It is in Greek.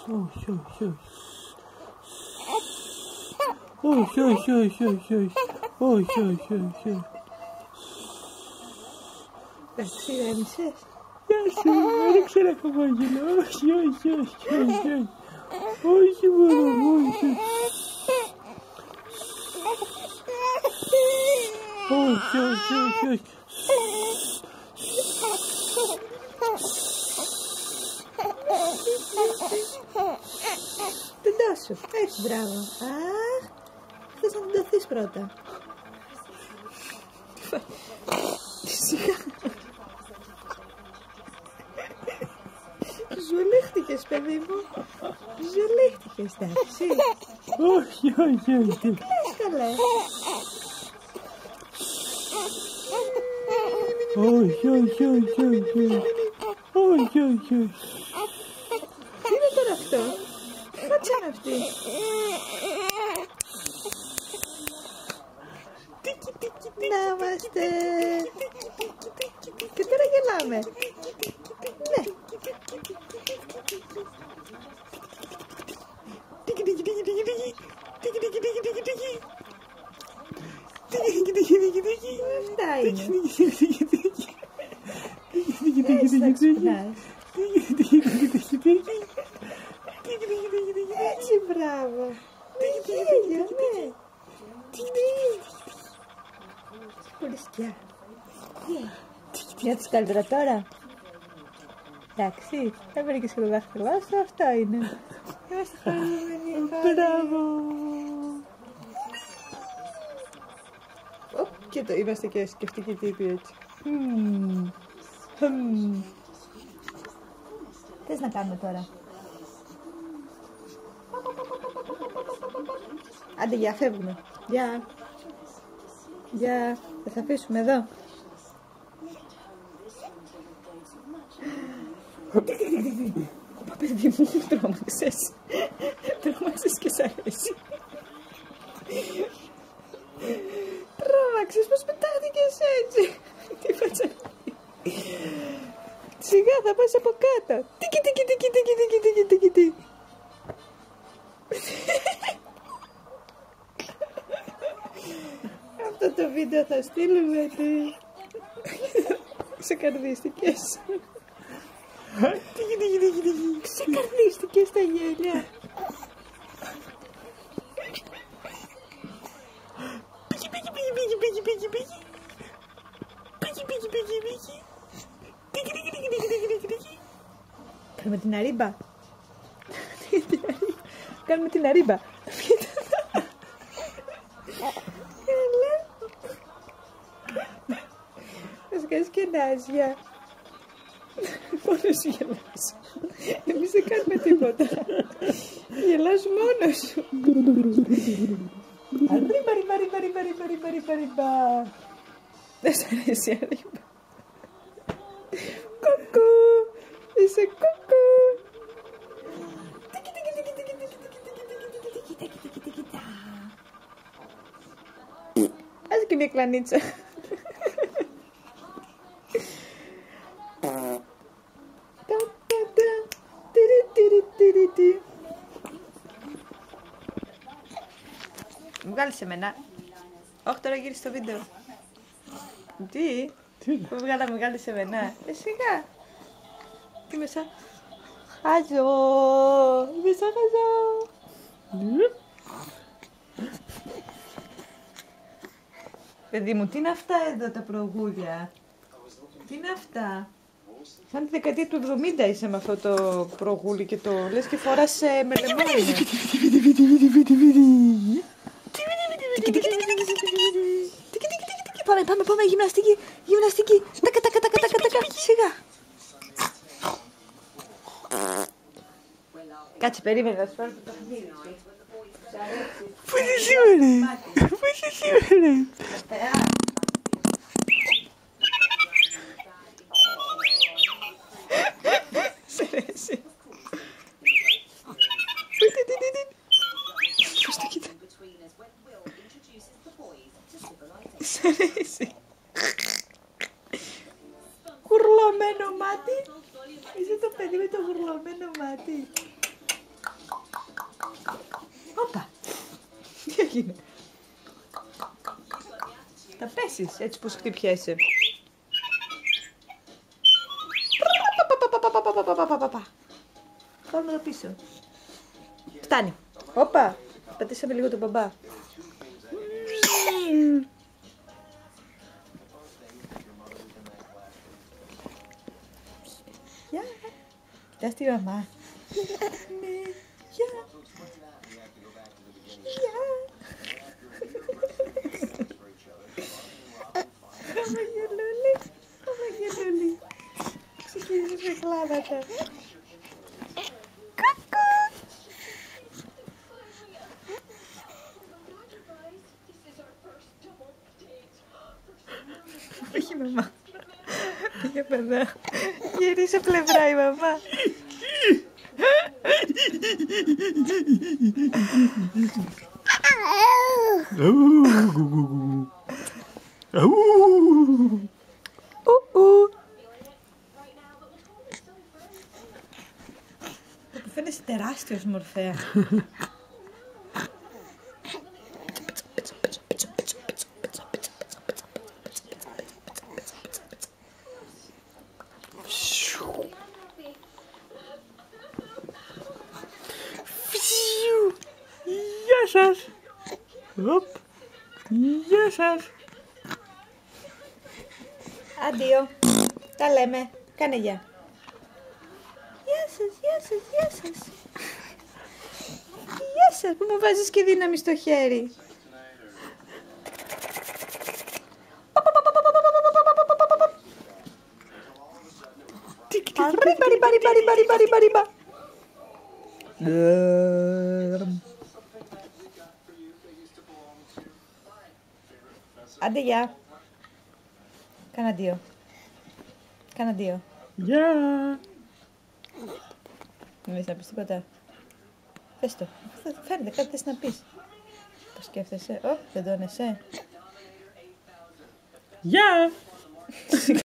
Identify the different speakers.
Speaker 1: Όχι, όχι, όχι. Όχι, όχι, όχι, όχι, όχι. Όχι, όχι, όχι.
Speaker 2: Εντάξει, ηρέμησες.
Speaker 1: Γεια σου, έριξε ένα χαμόγελο. Όχι, όχι, όχι, όχι, όχι. Όχι, μωρό μου, όχι. Όχι, όχι, όχι, όχι.
Speaker 2: Τον τάσου. Έτσι, μπράβο. Αχ, θες να τον τωθείς πρώτα. Σιγά. Ζουλήχτηκες, παιδί μου. Ζουλήχτηκες, εντάξει.
Speaker 1: Όχι, όχι, όχι.
Speaker 2: Κλαις, καλέ.
Speaker 1: Όχι, όχι, όχι, όχι. Όχι, όχι, όχι.
Speaker 2: Τι είναι τώρα αυτό? Κάτσε είναι αυτή. Να είμαστε. Και τώρα γελάμε. Ναι. Αυτά είναι. Έτσι θα ξυπνάς. Έτσι, μπράβο. Γέλιο, ναι. Σκουλισκιά. Νιώθεις καλύτερα τώρα? Εντάξει, θα βρήκες και το δάχτυλό σου, αυτό είναι. Είμαστε χαρούμενοι.
Speaker 1: Μπράβο.
Speaker 2: Και το είμαστε και σκεφτικοί τύποι έτσι. Θες να κάνουμε τώρα? Άντε, γεια, φεύγουμε. Γεια. Γεια. Θα σε αφήσουμε εδώ. Παιδί μου, τρόμαξες. Τρόμαξες και σ' αρέσει. Τρόμαξες, πως πετάχτηκες έτσι. Τι φάτσα. Σιγά θα πας από κάτω. Τίκι, τίκι, τίκι, τίκι, τίκι, τίκι, τίκι, τίκι. Αυτό το βίντεο θα στείλουμε. Ξεκαρδίστηκες. Τίκι, τίκι, τίκι, τίκι. Ξεκαρδίστηκες τα γέλια. Πίκι, πίκι, πίκι, πίκι, πίκι, πίκι, πίκι. Πίκι, πίκι, πίκι, πίκι. Τίκι, τίκι, τίκι, τίκι, τίκι, τίκι, τίκι. Κάνουμε την αρίμπα. Κάνουμε την αρίμπα. Θα σου κάνεις και νάζια. Μόνος σου γελάς. Εμείς δεν κάνουμε τίποτα. Γελάς μόνος σου. Αρίμπα, ρίμπα, ρίμπα, ρίμπα, ρίμπα, ρίμπα, ρίμπα, ρίμπα. Δεν σ' αρέσει η αρίμπα. Κουκού. Είσαι κουκού. Τίκι, τίκι, τίκι, τίκι, τίκι, τίκι, τίκι, τίκι, τίκι, τίκι, τίκι, τά. Άσε και μια κλανίτσα. Βγάλεις εμένα. Όχι, τώρα γύρισε το βίντεο. Τι? Που βγάλαμε, βγάλεις εμένα. Σιγά. Τι μέσα. Χάζω. Μέσα χάζω. Παιδί μου, τι είναι αυτά εδώ τα προγούλια? Τι είναι αυτά? Σαν τη δεκαετία του 70 είσαι με αυτό το προγούλι και το λες και φοράς με λεμόνια. Πάμε, γυμναστική, γυμναστική. Τακα, σιγά. Κάτσε, περίμενε, θα σου πάρω το παιχνίδι.
Speaker 1: Πού είσαι σήμερα? Πού είσαι σήμερα?
Speaker 2: Σ' αρέσει. Πώς το κοίτα. Σ' αρέσει. Γουρλωμένο μάτι. Είσαι το παιδί με το γουρλωμένο μάτι. Όπα. Τι έγινε. Θα πέσεις έτσι πως χτυπιέσαι. Πάμε εδώ πίσω. Φτάνει. Όπα. Πατήσαμε λίγο τον μπαμπά. Γεια. Κοιτάς τη μαμά. Γεια. Γεια. Χαμογελούλη. Χαμογελούλη. Ξεκίνησε με κλάδατα. Όχι μαμά. Πήγε παιδά. Γυρίσε πλευρά η μαμά. Φαίνεσαι τεράστιος μορφέα.
Speaker 1: Γεια σας. Γεια σας.
Speaker 2: Αντίο. Τα λέμε. Κάνε γεια. Γεια σας, γεια σας, γεια σας. Γεια σας που μου βάζεις και δύναμη στο χέρι. Ρίμπα. Άντε γεια. Κάνα αντίο. Κάνα αντίο.
Speaker 1: Γεια.
Speaker 2: Δεν θες να πεις τίποτα. Πες το. Φέρνε κάτι θες να πεις. Το σκέφτεσαι. Δεν τόνεσαι.
Speaker 1: Γεια.